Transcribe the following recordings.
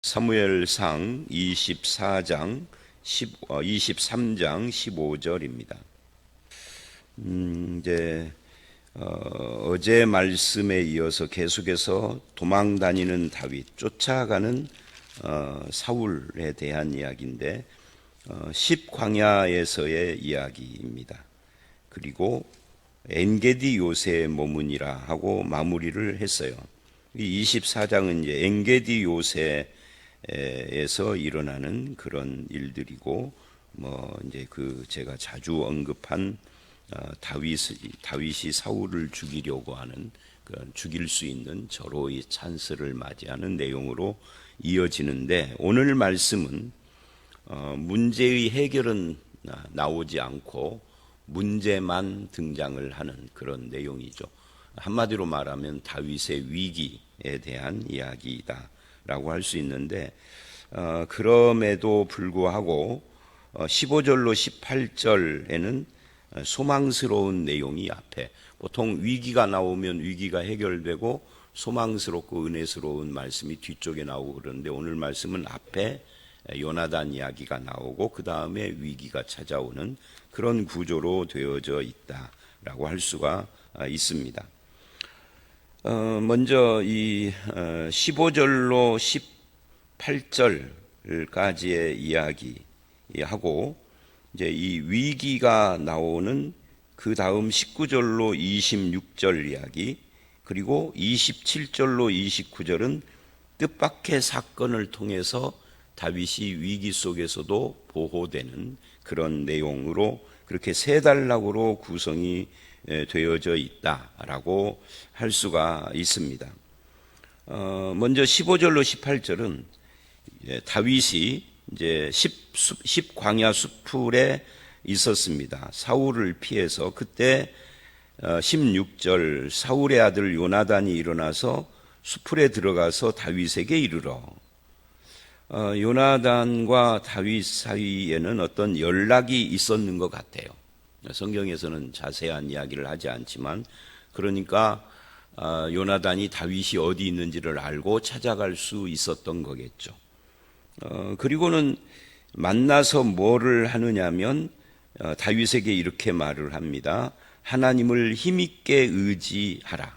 사무엘상 23장 15절입니다. 이제 어제 말씀에 이어서 계속해서 도망 다니는 다윗, 쫓아가는 사울에 대한 이야기인데 10광야에서의 이야기입니다. 그리고 엔게디 요새의 모문이라 하고 마무리를 했어요. 이 24장은 이제 엔게디 요새에서 일어나는 그런 일들이고, 이제 제가 자주 언급한 다윗이 사울을 죽이려고 하는 그런 죽일 수 있는 절호의 찬스를 맞이하는 내용으로 이어지는데, 오늘 말씀은 문제의 해결은 나오지 않고 문제만 등장을 하는 그런 내용이죠. 한마디로 말하면 다윗의 위기에 대한 이야기다라고 할 수 있는데, 그럼에도 불구하고 15절로 18절에는 소망스러운 내용이 앞에, 보통 위기가 나오면 위기가 해결되고 소망스럽고 은혜스러운 말씀이 뒤쪽에 나오고 그러는데, 오늘 말씀은 앞에 요나단 이야기가 나오고 그 다음에 위기가 찾아오는 그런 구조로 되어져 있다라고 할 수가 있습니다. 먼저 이 15절로 18절까지의 이야기하고, 이제 이 위기가 나오는 그 다음 19절로 26절 이야기, 그리고 27절로 29절은 뜻밖의 사건을 통해서 다윗이 위기 속에서도 보호되는 그런 내용으로 그렇게 세 단락으로 구성이 되어져 있다라고 할 수가 있습니다. 먼저 15절로 18절은 다윗이 이제 10광야 수풀에 있었습니다. 사울을 피해서. 그때 16절 사울의 아들 요나단이 일어나서 수풀에 들어가서 다윗에게 이르러, 요나단과 다윗 사이에는 어떤 연락이 있었는 것 같아요. 성경에서는 자세한 이야기를 하지 않지만, 그러니까 요나단이 다윗이 어디 있는지를 알고 찾아갈 수 있었던 거겠죠. 그리고는 만나서 뭐를 하느냐면 다윗에게 이렇게 말을 합니다. 하나님을 힘있게 의지하라.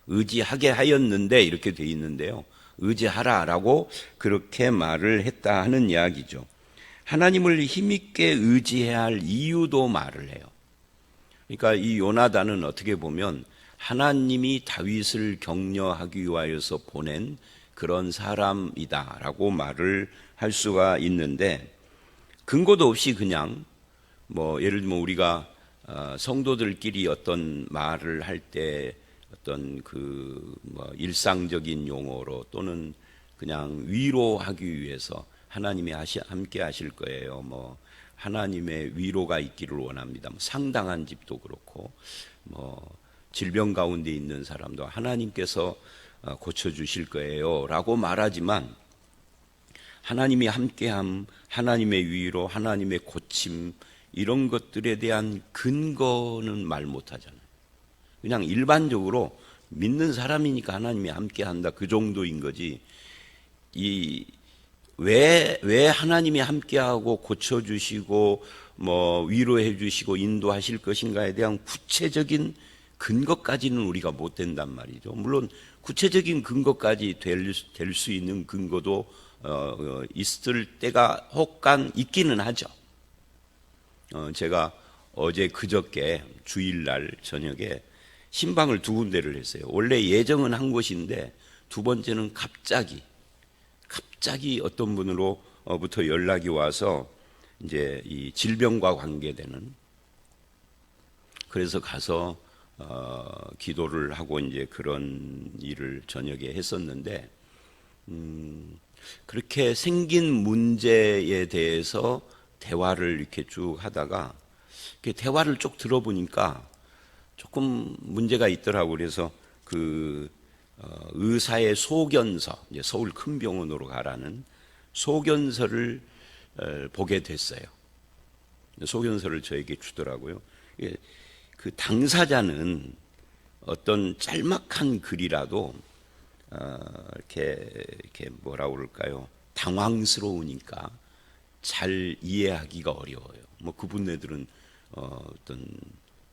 의지하게 하였는데 이렇게 돼 있는데요, 의지하라라고 그렇게 말을 했다 하는 이야기죠. 하나님을 힘있게 의지해야 할 이유도 말을 해요. 그러니까 이 요나단은 어떻게 보면 하나님이 다윗을 격려하기 위하여서 보낸 그런 사람이다라고 말을 할 수가 있는데, 근거도 없이 그냥 예를 들면 우리가 성도들끼리 어떤 말을 할 때 어떤 일상적인 용어로 또는 그냥 위로하기 위해서 하나님이 함께 하실 거예요. 하나님의 위로가 있기를 원합니다. 상당한 집도 그렇고, 질병 가운데 있는 사람도 하나님께서 고쳐주실 거예요 라고 말하지만, 하나님이 함께함, 하나님의 위로, 하나님의 고침, 이런 것들에 대한 근거는 말 못하잖아요. 그냥 일반적으로 믿는 사람이니까 하나님이 함께한다, 그 정도인 거지. 왜 하나님이 함께하고 고쳐주시고 위로해 주시고 인도하실 것인가에 대한 구체적인 근거까지는 우리가 못 된단 말이죠. 물론 구체적인 근거까지 될 수 있는 근거도 있을 때가 혹간 있기는 하죠. 제가 어제 그저께 주일날 저녁에 신방을 2군데를 했어요. 원래 예정은 한 곳인데 두 번째는 갑자기 어떤 분으로부터 연락이 와서 이제 이 질병과 관계되는, 그래서 가서 기도를 하고 이제 그런 일을 저녁에 했었는데, 그렇게 생긴 문제에 대해서 대화를 이렇게 쭉 하다가 대화를 쭉 들어보니까 조금 문제가 있더라고. 그래서 의사의 소견서, 이제 서울 큰 병원으로 가라는 소견서를 보게 됐어요. 소견서를 저에게 주더라고요. 그 당사자는 어떤 짤막한 글이라도 이렇게 뭐라 그럴까요? 당황스러우니까 잘 이해하기가 어려워요. 뭐 그분네들은 어떤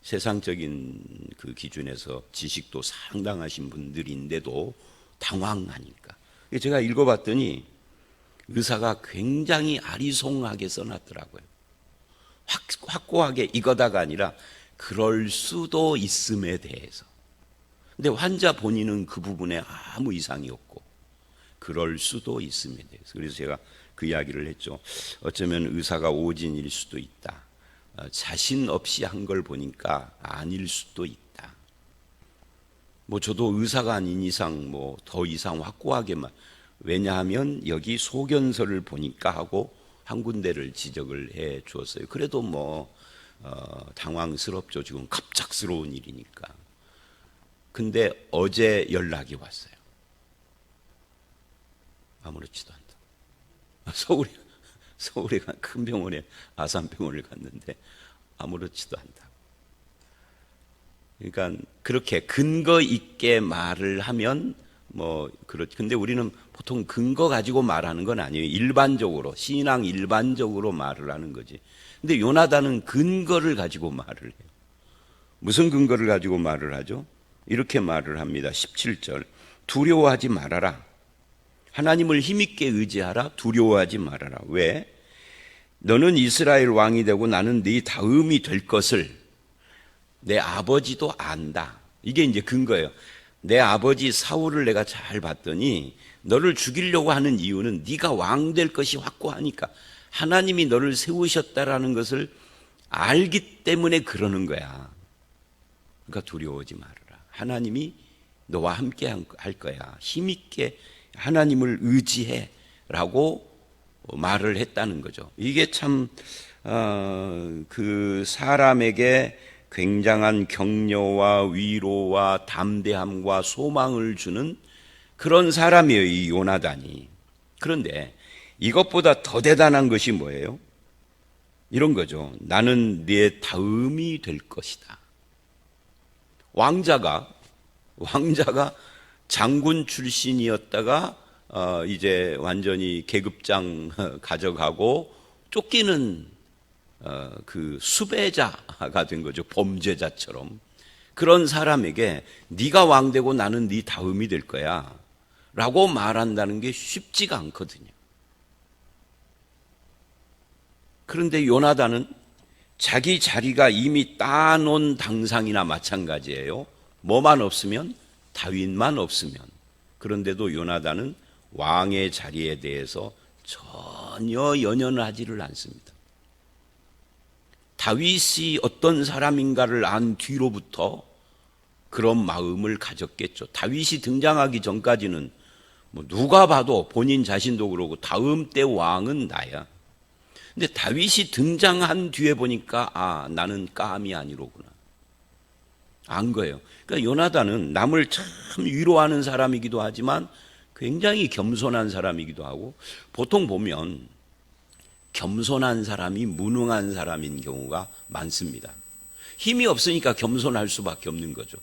세상적인 그 기준에서 지식도 상당하신 분들인데도 당황하니까. 제가 읽어봤더니 의사가 굉장히 아리송하게 써놨더라고요. 확고하게 이거다가 아니라 그럴 수도 있음에 대해서. 근데 환자 본인은 그 부분에 아무 이상이 없고 그럴 수도 있음에 대해서. 그래서 제가 그 이야기를 했죠. 어쩌면 의사가 오진일 수도 있다. 자신 없이 한 걸 보니까 아닐 수도 있다. 뭐 저도 의사가 아닌 이상 뭐 더 이상 확고하게만, 왜냐하면 여기 소견서를 보니까 하고 한 군데를 지적을 해 주었어요. 그래도 뭐 당황스럽죠. 지금 갑작스러운 일이니까. 근데 어제 연락이 왔어요. 아무렇지도 않다. 서울에 큰 병원에, 아산병원을 갔는데 아무렇지도 않다. 그러니까 그렇게 근거 있게 말을 하면 뭐 그렇지. 근데 우리는 보통 근거 가지고 말하는 건 아니에요. 일반적으로, 신앙 일반적으로 말을 하는 거지. 근데 요나단은 근거를 가지고 말을 해요. 무슨 근거를 가지고 말을 하죠? 이렇게 말을 합니다. 17절. 두려워하지 말아라. 하나님을 힘있게 의지하라. 두려워하지 말아라. 왜? 너는 이스라엘 왕이 되고 나는 네 다음이 될 것을 내 아버지도 안다. 이게 이제 근거예요. 내 아버지 사울을 내가 잘 봤더니 너를 죽이려고 하는 이유는 네가 왕 될 것이 확고하니까, 하나님이 너를 세우셨다라는 것을 알기 때문에 그러는 거야. 그러니까 두려워하지 말아라. 하나님이 너와 함께 할 거야. 힘있게 하나님을 의지해 라고 말을 했다는 거죠. 이게 참 그 사람에게 굉장한 격려와 위로와 담대함과 소망을 주는 그런 사람이에요, 이 요나단이. 그런데 이것보다 더 대단한 것이 뭐예요? 이런 거죠. 나는 네 다음이 될 것이다. 왕자가 장군 출신이었다가 이제 완전히 계급장 가져가고 쫓기는 그 수배자가 된 거죠. 범죄자처럼. 그런 사람에게 네가 왕 되고 나는 네 다음이 될 거야 라고 말한다는 게 쉽지가 않거든요. 그런데 요나단은 자기 자리가 이미 따놓은 당상이나 마찬가지예요. 뭐만 없으면, 다윗만 없으면. 그런데도 요나단은 왕의 자리에 대해서 전혀 연연하지를 않습니다. 다윗이 어떤 사람인가를 안 뒤로부터 그런 마음을 가졌겠죠. 다윗이 등장하기 전까지는 뭐 누가 봐도 본인 자신도 그러고 다음 때 왕은 나야. 근데 다윗이 등장한 뒤에 보니까 나는 깜이 아니로구나. 안 거예요. 그러니까 요나단은 남을 참 위로하는 사람이기도 하지만 굉장히 겸손한 사람이기도 하고, 보통 보면 겸손한 사람이 무능한 사람인 경우가 많습니다. 힘이 없으니까 겸손할 수밖에 없는 거죠.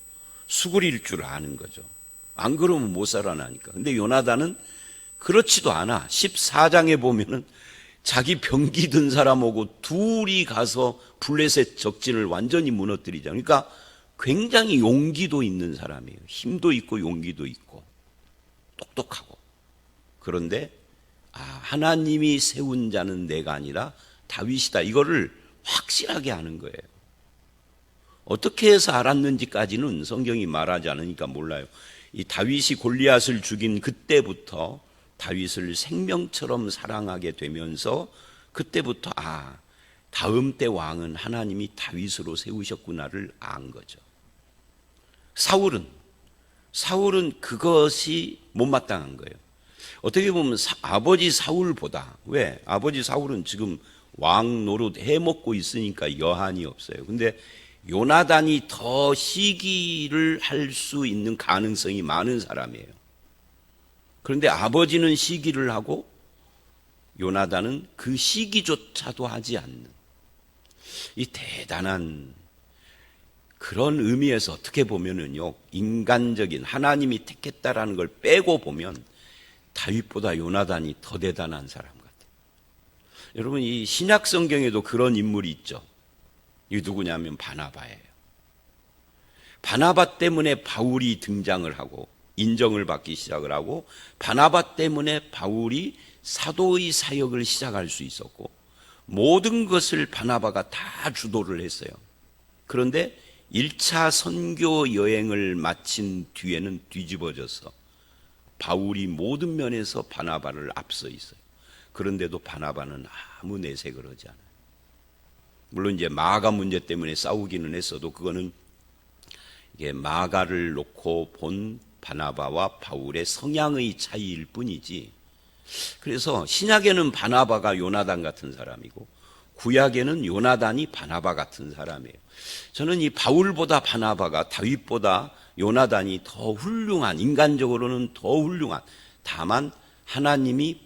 수그릴 줄 아는 거죠. 안 그러면 못 살아나니까. 근데 요나단은 그렇지도 않아. 14장에 보면은 자기 병기 든 사람하고 둘이 가서 블레셋 적진을 완전히 무너뜨리잖아요. 그러니까 굉장히 용기도 있는 사람이에요. 힘도 있고 용기도 있고 똑똑하고. 그런데 하나님이 세운 자는 내가 아니라 다윗이다. 이거를 확실하게 아는 거예요. 어떻게 해서 알았는지까지는 성경이 말하지 않으니까 몰라요. 이 다윗이 골리앗을 죽인 그때부터 다윗을 생명처럼 사랑하게 되면서 그때부터 다음 때 왕은 하나님이 다윗으로 세우셨구나를 안 거죠. 사울은 그것이 못마땅한 거예요. 어떻게 보면 아버지 사울보다, 왜? 아버지 사울은 지금 왕 노릇 해먹고 있으니까 여한이 없어요. 근데 요나단이 더 시기를 할 수 있는 가능성이 많은 사람이에요. 그런데 아버지는 시기를 하고 요나단은 그 시기조차도 하지 않는 이 대단한, 그런 의미에서 어떻게 보면은요, 인간적인, 하나님이 택했다라는 걸 빼고 보면 다윗보다 요나단이 더 대단한 사람 같아요. 여러분, 이 신약 성경에도 그런 인물이 있죠. 이게 누구냐면 바나바예요. 바나바 때문에 바울이 등장을 하고 인정을 받기 시작을 하고, 바나바 때문에 바울이 사도의 사역을 시작할 수 있었고, 모든 것을 바나바가 다 주도를 했어요. 그런데 1차 선교 여행을 마친 뒤에는 뒤집어져서 바울이 모든 면에서 바나바를 앞서 있어요. 그런데도 바나바는 아무 내색을 하지 않아요. 물론 이제 마가 문제 때문에 싸우기는 했어도 그거는 이게 마가를 놓고 본 바나바와 바울의 성향의 차이일 뿐이지. 그래서 신약에는 바나바가 요나단 같은 사람이고 구약에는 요나단이 바나바 같은 사람이에요. 저는 이 바울보다 바나바가 다윗보다 요나단이 더 훌륭한, 인간적으로는 더 훌륭한, 다만 하나님이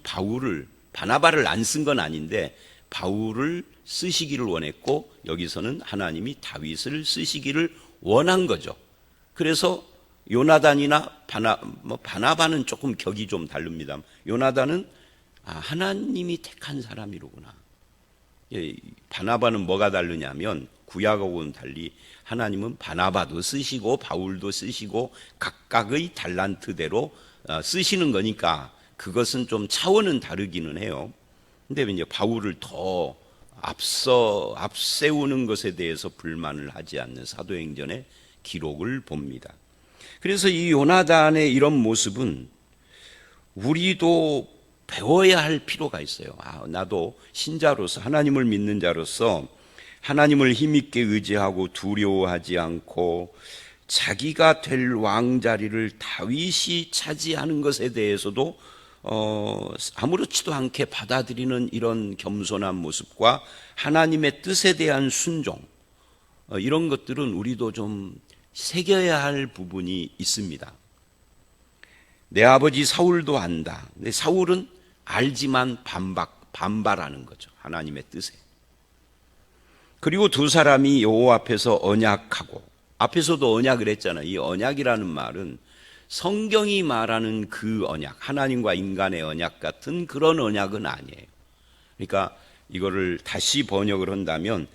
바나바를 안 쓴 건 아닌데 바울을 쓰시기를 원했고, 여기서는 하나님이 다윗을 쓰시기를 원한 거죠. 그래서 요나단이나 바나바는 조금 격이 좀 다릅니다. 요나단은 하나님이 택한 사람이로구나. 바나바는 뭐가 다르냐면 구약하고는 달리 하나님은 바나바도 쓰시고 바울도 쓰시고 각각의 달란트대로 쓰시는 거니까 그것은 좀 차원은 다르기는 해요. 근데 이제 바울을 더 앞세우는 것에 대해서 불만을 하지 않는 사도행전의 기록을 봅니다. 그래서 이 요나단의 이런 모습은 우리도 배워야 할 필요가 있어요. 나도 신자로서, 하나님을 믿는 자로서 하나님을 힘있게 의지하고 두려워하지 않고 자기가 될 왕자리를 다윗이 차지하는 것에 대해서도 아무렇지도 않게 받아들이는 이런 겸손한 모습과 하나님의 뜻에 대한 순종, 이런 것들은 우리도 좀 새겨야 할 부분이 있습니다. 내 아버지 사울도 안다. 근데 사울은 알지만 반발하는 거죠. 하나님의 뜻에. 그리고 두 사람이 여호와 앞에서 언약하고, 앞에서도 언약을 했잖아요. 이 언약이라는 말은 성경이 말하는 그 언약, 하나님과 인간의 언약 같은 그런 언약은 아니에요. 그러니까 이거를 다시 번역을 한다면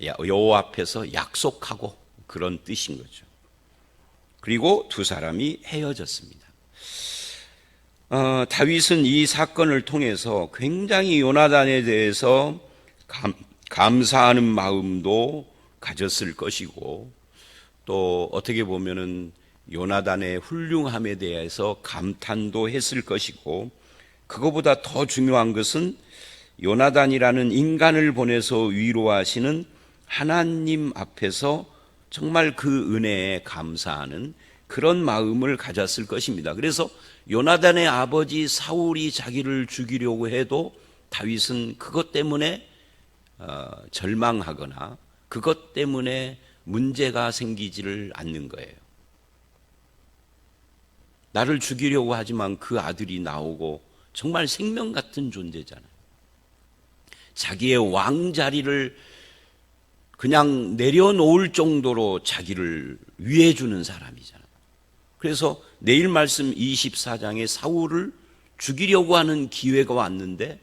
여호와 앞에서 약속하고, 그런 뜻인 거죠. 그리고 두 사람이 헤어졌습니다. 다윗은 이 사건을 통해서 굉장히 요나단에 대해서 감사하는 마음도 가졌을 것이고, 또 어떻게 보면은 요나단의 훌륭함에 대해서 감탄도 했을 것이고, 그거보다 더 중요한 것은 요나단이라는 인간을 보내서 위로하시는 하나님 앞에서 정말 그 은혜에 감사하는 그런 마음을 가졌을 것입니다. 그래서 요나단의 아버지 사울이 자기를 죽이려고 해도 다윗은 그것 때문에 절망하거나 그것 때문에 문제가 생기지를 않는 거예요. 나를 죽이려고 하지만 그 아들이 나오고 정말 생명 같은 존재잖아요. 자기의 왕자리를 그냥 내려놓을 정도로 자기를 위해주는 사람이잖아요. 그래서 내일 말씀 24장에 사울을 죽이려고 하는 기회가 왔는데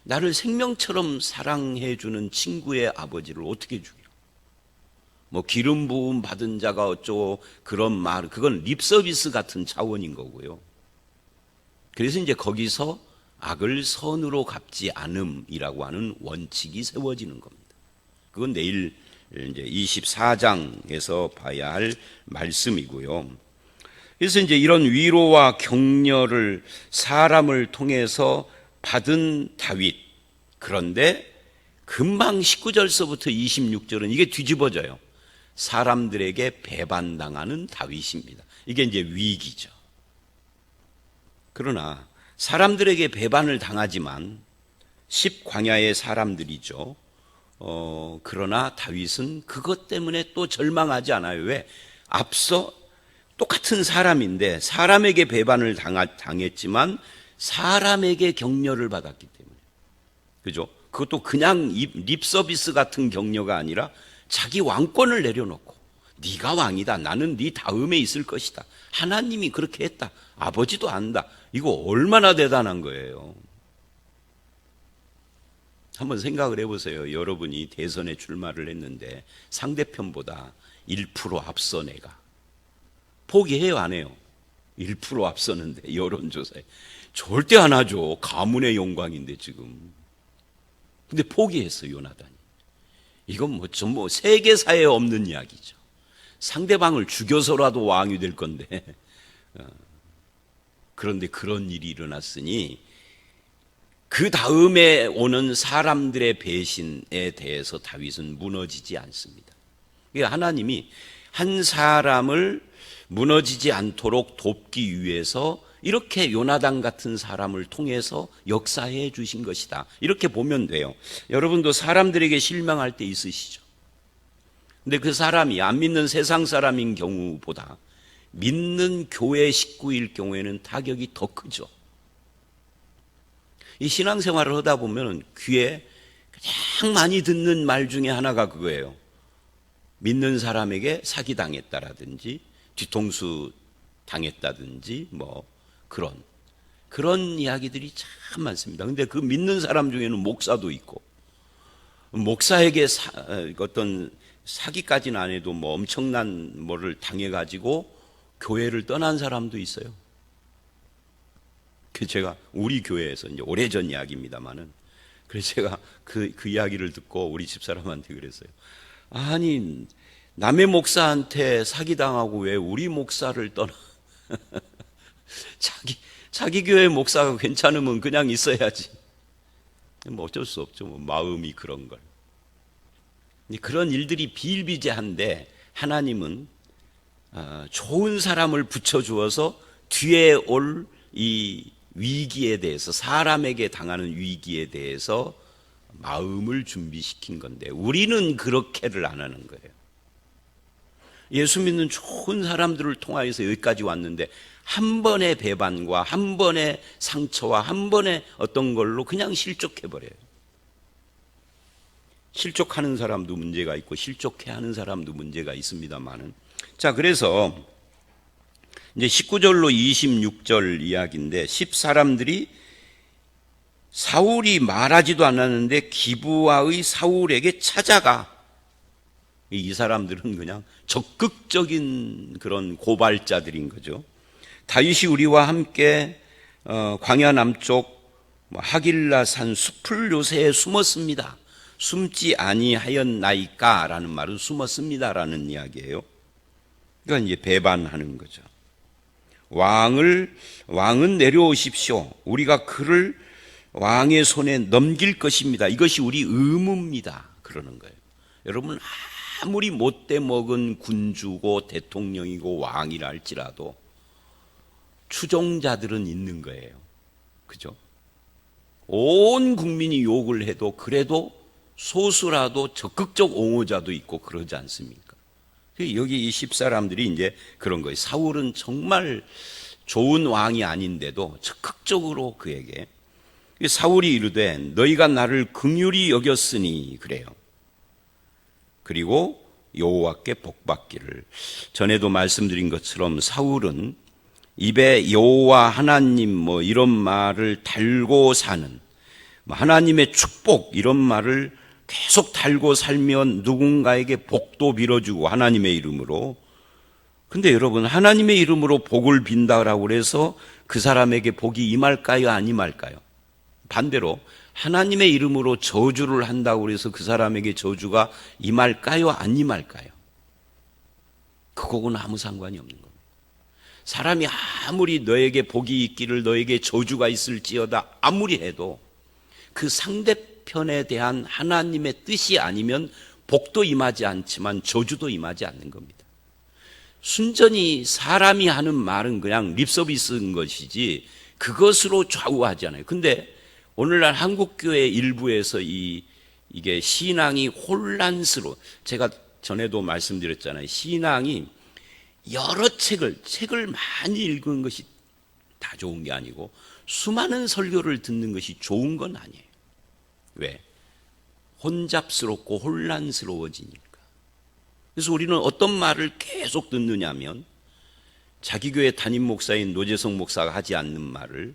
나를 생명처럼 사랑해주는 친구의 아버지를 어떻게 죽여? 기름 부음 받은 자가 어쩌고 그런 말, 그건 립서비스 같은 차원인 거고요. 그래서 이제 거기서 악을 선으로 갚지 않음이라고 하는 원칙이 세워지는 겁니다. 그건 내일 이제 24장에서 봐야 할 말씀이고요. 그래서 이제 이런 위로와 격려를 사람을 통해서 받은 다윗. 그런데 금방 19절서부터 26절은 이게 뒤집어져요. 사람들에게 배반당하는 다윗입니다. 이게 이제 위기죠. 그러나 사람들에게 배반을 당하지만 10광야의 사람들이죠. 그러나 다윗은 그것 때문에 또 절망하지 않아요. 왜? 앞서 똑같은 사람인데 사람에게 배반을 당했지만 사람에게 격려를 받았기 때문에. 그죠? 그것도 그냥 립서비스 같은 격려가 아니라 자기 왕권을 내려놓고 네가 왕이다. 나는 네 다음에 있을 것이다. 하나님이 그렇게 했다. 아버지도 안다. 이거 얼마나 대단한 거예요. 한번 생각을 해보세요. 여러분이 대선에 출마를 했는데 상대편보다 1% 앞서 내가. 포기해요, 안 해요? 1% 앞서는데 여론조사에. 절대 안 하죠. 가문의 영광인데 지금. 근데 포기했어, 요나단이. 이건 뭐 세계사에 없는 이야기죠. 상대방을 죽여서라도 왕이 될 건데. 그런데 그런 일이 일어났으니 그 다음에 오는 사람들의 배신에 대해서 다윗은 무너지지 않습니다. 그러니까 하나님이 한 사람을 무너지지 않도록 돕기 위해서 이렇게 요나단 같은 사람을 통해서 역사해 주신 것이다. 이렇게 보면 돼요. 여러분도 사람들에게 실망할 때 있으시죠? 근데 그 사람이 안 믿는 세상 사람인 경우보다 믿는 교회 식구일 경우에는 타격이 더 크죠. 이 신앙생활을 하다 보면 귀에 가장 많이 듣는 말 중에 하나가 그거예요. 믿는 사람에게 사기당했다라든지 뒤통수 당했다든지 뭐 그런 이야기들이 참 많습니다. 근데 그 믿는 사람 중에는 목사도 있고 목사에게 어떤 사기까지는 안 해도 뭐 엄청난 뭐를 당해가지고 교회를 떠난 사람도 있어요. 제가 우리 교회에서 이제 오래전 이야기입니다만은 그래서 제가 그 이야기를 듣고 우리 집사람한테 그랬어요. 아니 남의 목사한테 사기당하고 왜 우리 목사를 떠나? 자기 교회 목사가 괜찮으면 그냥 있어야지. 뭐 어쩔 수 없죠. 뭐 마음이 그런 걸. 그런 일들이 비일비재한데 하나님은 좋은 사람을 붙여주어서 뒤에 올 이 위기에 대해서 사람에게 당하는 위기에 대해서 마음을 준비시킨 건데 우리는 그렇게를 안 하는 거예요. 예수 믿는 좋은 사람들을 통하여서 여기까지 왔는데 한 번의 배반과 한 번의 상처와 한 번의 어떤 걸로 그냥 실족해버려요. 실족하는 사람도 문제가 있고 실족해하는 사람도 문제가 있습니다만은 자 그래서 이제 19절로 26절 이야기인데 10사람들이 사울이 말하지도 않았는데 기브아의 사울에게 찾아가. 이 사람들은 그냥 적극적인 그런 고발자들인 거죠. 다윗이 우리와 함께 광야 남쪽 하길라 산 숲을 요새에 숨었습니다. 숨지 아니하였나이까 라는 말은 숨었습니다라는 이야기예요. 그러니까 이제 배반하는 거죠. 왕은 내려오십시오. 우리가 그를 왕의 손에 넘길 것입니다. 이것이 우리 의무입니다. 그러는 거예요. 여러분 아무리 못돼 먹은 군주고 대통령이고 왕이라 할지라도 추종자들은 있는 거예요. 그죠? 온 국민이 욕을 해도 그래도 소수라도 적극적 옹호자도 있고 그러지 않습니까? 여기 이 10사람들이 이제 그런 거예요. 사울은 정말 좋은 왕이 아닌데도 적극적으로 그에게 사울이 이르되 너희가 나를 긍휼히 여겼으니 그래요. 그리고 여호와께 복받기를. 전에도 말씀드린 것처럼 사울은 입에 여호와 하나님 뭐 이런 말을 달고 사는 하나님의 축복 이런 말을 계속 달고 살면 누군가에게 복도 빌어주고 하나님의 이름으로. 근데 여러분 하나님의 이름으로 복을 빈다라고 해서 그 사람에게 복이 임할까요 안 임할까요? 반대로 하나님의 이름으로 저주를 한다고 해서 그 사람에게 저주가 임할까요 안 임할까요? 그거는 아무 상관이 없는 겁니다. 사람이 아무리 너에게 복이 있기를 너에게 저주가 있을지어다 아무리 해도 그 상대편에 대한 하나님의 뜻이 아니면 복도 임하지 않지만 저주도 임하지 않는 겁니다. 순전히 사람이 하는 말은 그냥 립서비스인 것이지 그것으로 좌우하지 않아요. 근데 오늘날 한국교회 일부에서 이게 신앙이 혼란스러워. 제가 전에도 말씀드렸잖아요. 신앙이 여러 책을 많이 읽은 것이 다 좋은 게 아니고 수많은 설교를 듣는 것이 좋은 건 아니에요. 왜? 혼잡스럽고 혼란스러워지니까. 그래서 우리는 어떤 말을 계속 듣느냐면 자기 교회 담임 목사인 노재성 목사가 하지 않는 말을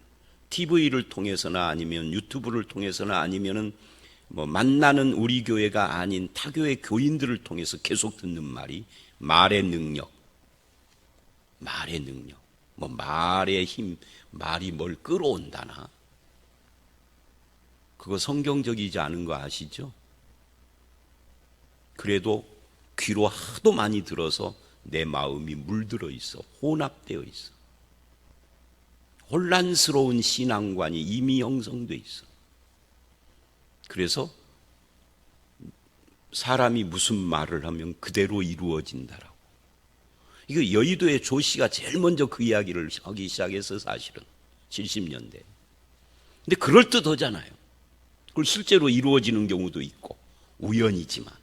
TV를 통해서나 아니면 유튜브를 통해서나 아니면은 뭐 만나는 우리 교회가 아닌 타교회 교인들을 통해서 계속 듣는 말이 말의 능력, 말의 능력, 뭐 말의 힘, 말이 뭘 끌어온다나. 그거 성경적이지 않은 거 아시죠? 그래도 귀로 하도 많이 들어서 내 마음이 물들어 있어, 혼합되어 있어. 혼란스러운 신앙관이 이미 형성돼 있어. 그래서 사람이 무슨 말을 하면 그대로 이루어진다라고. 이거 여의도의 조 씨가 제일 먼저 그 이야기를 하기 시작해서 사실은 70년대. 근데 그럴듯하잖아요. 그걸 실제로 이루어지는 경우도 있고 우연이지만.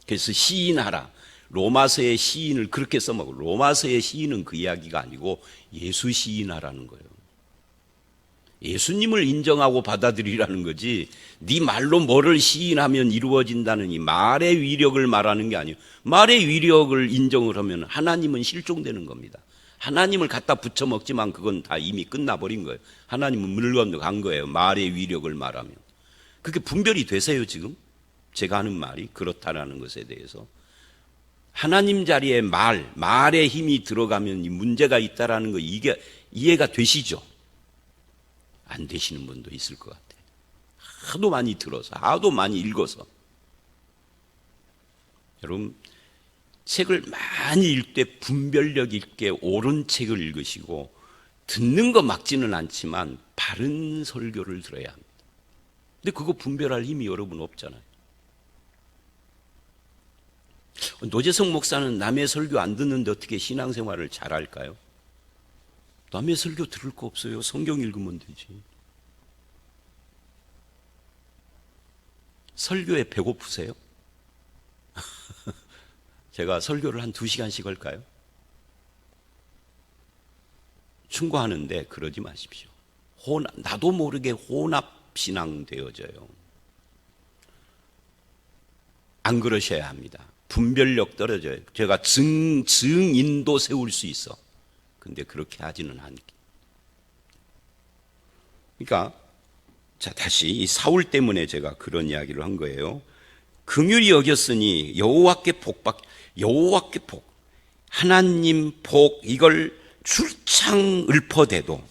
그래서 시인하라. 로마서의 시인을 그렇게 써먹고, 로마서의 시인은 그 이야기가 아니고 예수 시인하라는 거예요. 예수님을 인정하고 받아들이라는 거지, 네 말로 뭐를 시인하면 이루어진다는 이 말의 위력을 말하는 게 아니에요. 말의 위력을 인정을 하면 하나님은 실종되는 겁니다. 하나님을 갖다 붙여 먹지만 그건 다 이미 끝나버린 거예요. 하나님은 물건도 간 거예요. 말의 위력을 말하면. 그게 분별이 되세요 지금? 제가 하는 말이 그렇다라는 것에 대해서. 하나님 자리에 말의 힘이 들어가면 이 문제가 있다라는 거 이게 이해가 되시죠? 안 되시는 분도 있을 것 같아요. 하도 많이 들어서, 하도 많이 읽어서. 여러분, 책을 많이 읽을 때 분별력 있게 옳은 책을 읽으시고 듣는 거 막지는 않지만 바른 설교를 들어야 합니다. 근데 그거 분별할 힘이 여러분 없잖아요. 노재성 목사는 남의 설교 안 듣는데 어떻게 신앙생활을 잘할까요? 남의 설교 들을 거 없어요. 성경 읽으면 되지. 설교에 배고프세요? 제가 설교를 한 2시간씩 할까요? 충고하는데 그러지 마십시오. 나도 모르게 혼합신앙 되어져요. 안 그러셔야 합니다. 분별력 떨어져요. 제가 증인도 세울 수 있어. 근데 그렇게 하지는 않기. 그러니까 자 다시 이 사울 때문에 제가 그런 이야기를 한 거예요. 긍휼히 여겼으니 여호와께 복, 하나님 복 이걸 출창 읊어대도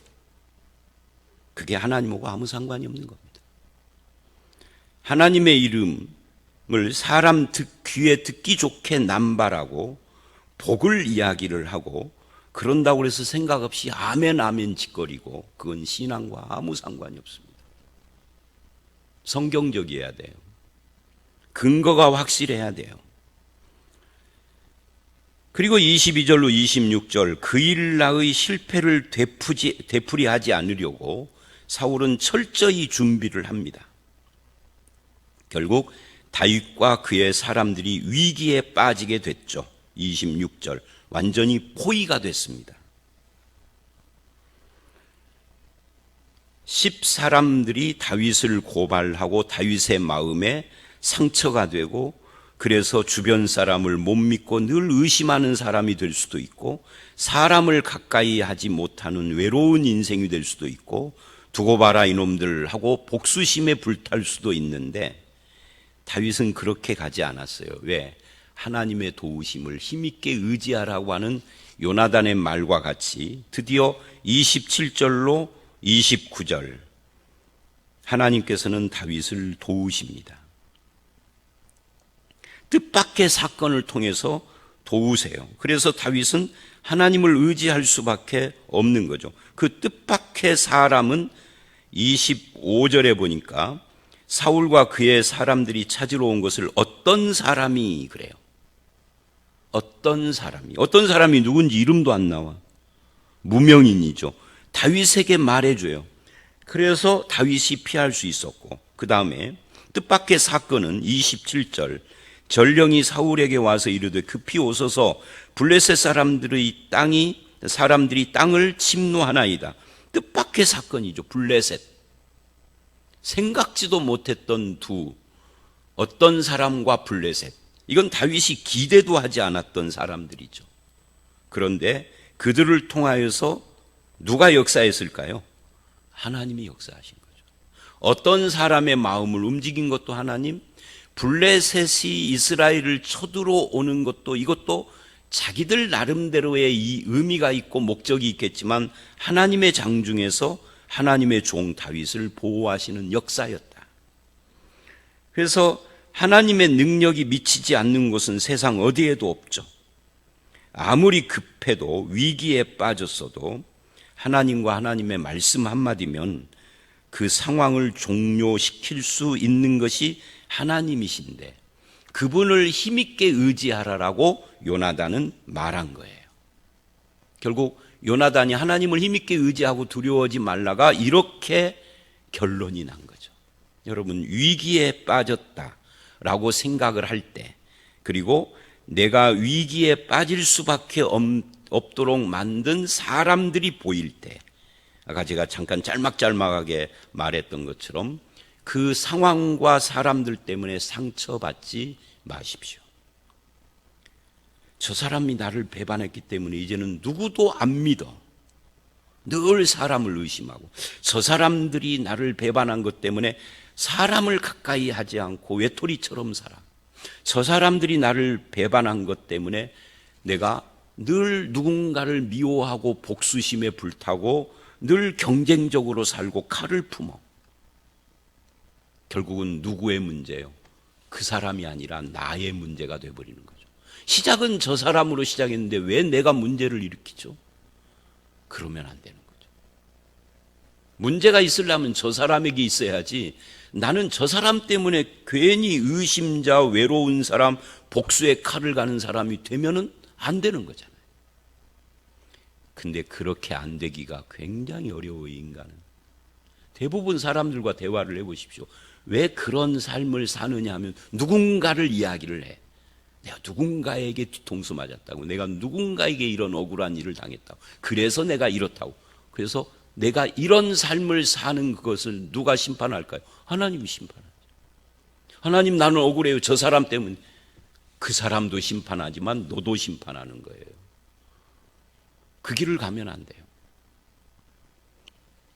그게 하나님하고 아무 상관이 없는 겁니다. 하나님의 이름을 사람 귀에 듣기 좋게 남발하고 복을 이야기를 하고 그런다고 해서 생각 없이 아멘 짓거리고 그건 신앙과 아무 상관이 없습니다. 성경적이어야 돼요. 근거가 확실해야 돼요. 그리고 22절로 26절 그 일나의 실패를 되풀이하지 않으려고 사울은 철저히 준비를 합니다. 결국 다윗과 그의 사람들이 위기에 빠지게 됐죠. 26절 완전히 포위가 됐습니다. 10사람들이 다윗을 고발하고 다윗의 마음에 상처가 되고 그래서 주변 사람을 못 믿고 늘 의심하는 사람이 될 수도 있고 사람을 가까이 하지 못하는 외로운 인생이 될 수도 있고 두고 봐라 이놈들 하고 복수심에 불탈 수도 있는데 다윗은 그렇게 가지 않았어요. 왜? 하나님의 도우심을 힘있게 의지하라고 하는 요나단의 말과 같이 드디어 27절로 29절 하나님께서는 다윗을 도우십니다. 뜻밖의 사건을 통해서 도우세요. 그래서 다윗은 하나님을 의지할 수밖에 없는 거죠. 그 뜻밖의 사람은 25절에 보니까 사울과 그의 사람들이 찾으러 온 것을 어떤 사람이 그래요. 어떤 사람이 누군지 이름도 안 나와. 무명인이죠. 다윗에게 말해줘요. 그래서 다윗이 피할 수 있었고 그 다음에 뜻밖의 사건은 27절 전령이 사울에게 와서 이르되 급히 오소서 블레셋 사람들이 땅을 침노하나이다. 뜻밖의 사건이죠. 블레셋. 생각지도 못했던 어떤 사람과 블레셋. 이건 다윗이 기대도 하지 않았던 사람들이죠. 그런데 그들을 통하여서 누가 역사했을까요? 하나님이 역사하신 거죠. 어떤 사람의 마음을 움직인 것도 하나님, 블레셋이 이스라엘을 쳐들어오는 것도 이것도 자기들 나름대로의 이 의미가 있고 목적이 있겠지만 하나님의 장중에서 하나님의 종 다윗을 보호하시는 역사였다. 그래서 하나님의 능력이 미치지 않는 곳은 세상 어디에도 없죠. 아무리 급해도 위기에 빠졌어도 하나님과 하나님의 말씀 한마디면 그 상황을 종료시킬 수 있는 것이 하나님이신데 그분을 힘있게 의지하라라고 요나단은 말한 거예요. 결국 요나단이 하나님을 힘있게 의지하고 두려워하지 말라가 이렇게 결론이 난 거죠. 여러분, 위기에 빠졌다라고 생각을 할 때, 그리고 내가 위기에 빠질 수밖에 없도록 만든 사람들이 보일 때, 아까 제가 잠깐 짤막짤막하게 말했던 것처럼 그 상황과 사람들 때문에 상처받지 마십시오. 저 사람이 나를 배반했기 때문에 이제는 누구도 안 믿어. 늘 사람을 의심하고, 저 사람들이 나를 배반한 것 때문에 사람을 가까이 하지 않고 외톨이처럼 살아. 저 사람들이 나를 배반한 것 때문에 내가 늘 누군가를 미워하고 복수심에 불타고 늘 경쟁적으로 살고 칼을 품어. 결국은 누구의 문제예요? 그 사람이 아니라 나의 문제가 돼버리는 거죠. 시작은 저 사람으로 시작했는데 왜 내가 문제를 일으키죠? 그러면 안 되는 거죠. 문제가 있으려면 저 사람에게 있어야지, 나는 저 사람 때문에 괜히 의심자, 외로운 사람, 복수의 칼을 가는 사람이 되면은 안 되는 거잖아요. 근데 그렇게 안 되기가 굉장히 어려워요, 인간은. 대부분 사람들과 대화를 해보십시오. 왜 그런 삶을 사느냐 하면 누군가를 이야기를 해. 내가 누군가에게 뒤통수 맞았다고, 내가 누군가에게 이런 억울한 일을 당했다고, 그래서 내가 이렇다고. 그래서 내가 이런 삶을 사는 그것을 누가 심판할까요? 하나님이 심판하죠. 하나님, 나는 억울해요, 저 사람 때문에. 그 사람도 심판하지만 너도 심판하는 거예요. 그 길을 가면 안 돼요.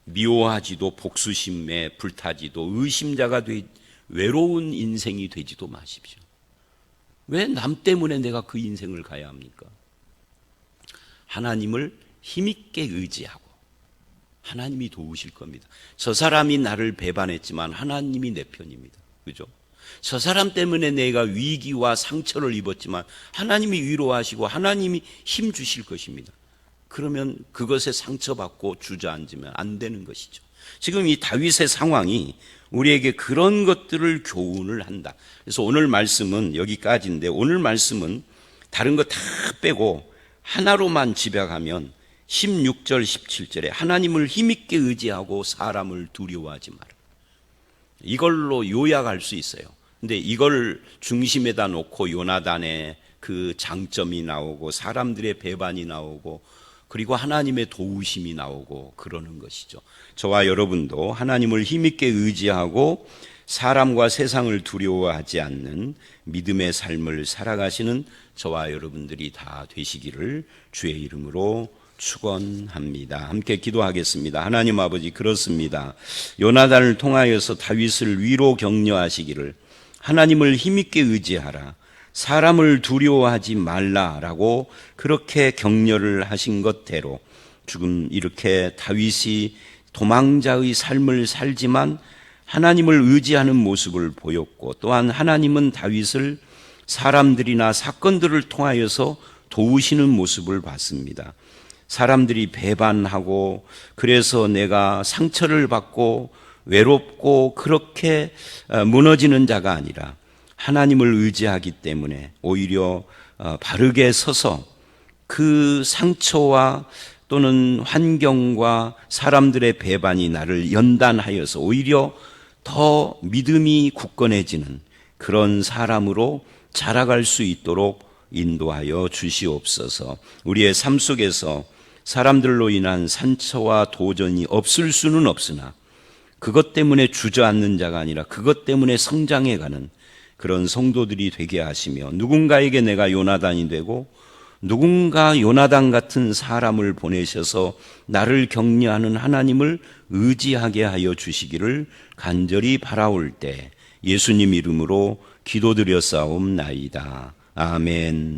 미워하지도 복수심에 불타지도 의심자가 외로운 인생이 되지도 마십시오. 왜 남 때문에 내가 그 인생을 가야 합니까? 하나님을 힘있게 의지하고 하나님이 도우실 겁니다. 저 사람이 나를 배반했지만 하나님이 내 편입니다. 그죠? 저 사람 때문에 내가 위기와 상처를 입었지만 하나님이 위로하시고 하나님이 힘 주실 것입니다. 그러면 그것에 상처받고 주저앉으면 안 되는 것이죠. 지금 이 다윗의 상황이 우리에게 그런 것들을 교훈을 한다. 그래서 오늘 말씀은 여기까지인데, 오늘 말씀은 다른 거 다 빼고 하나로만 집약하면 16절 17절에 하나님을 힘있게 의지하고 사람을 두려워하지 마라. 이걸로 요약할 수 있어요. 근데 이걸 중심에다 놓고 요나단의 그 장점이 나오고 사람들의 배반이 나오고 그리고 하나님의 도우심이 나오고 그러는 것이죠. 저와 여러분도 하나님을 힘있게 의지하고 사람과 세상을 두려워하지 않는 믿음의 삶을 살아가시는 저와 여러분들이 다 되시기를 주의 이름으로 축원합니다. 함께 기도하겠습니다. 하나님 아버지, 그렇습니다. 요나단을 통하여서 다윗을 위로 격려하시기를 하나님을 힘있게 의지하라, 사람을 두려워하지 말라라고 그렇게 격려를 하신 것대로 지금 이렇게 다윗이 도망자의 삶을 살지만 하나님을 의지하는 모습을 보였고, 또한 하나님은 다윗을 사람들이나 사건들을 통하여서 도우시는 모습을 봤습니다. 사람들이 배반하고 그래서 내가 상처를 받고 외롭고 그렇게 무너지는 자가 아니라 하나님을 의지하기 때문에 오히려 바르게 서서 그 상처와 또는 환경과 사람들의 배반이 나를 연단하여서 오히려 더 믿음이 굳건해지는 그런 사람으로 자라갈 수 있도록 인도하여 주시옵소서. 우리의 삶 속에서 사람들로 인한 상처와 도전이 없을 수는 없으나 그것 때문에 주저앉는 자가 아니라 그것 때문에 성장해가는 그런 성도들이 되게 하시며, 누군가에게 내가 요나단이 되고 누군가 요나단 같은 사람을 보내셔서 나를 격려하는 하나님을 의지하게 하여 주시기를 간절히 바라올 때 예수님 이름으로 기도드렸사옵나이다. 아멘.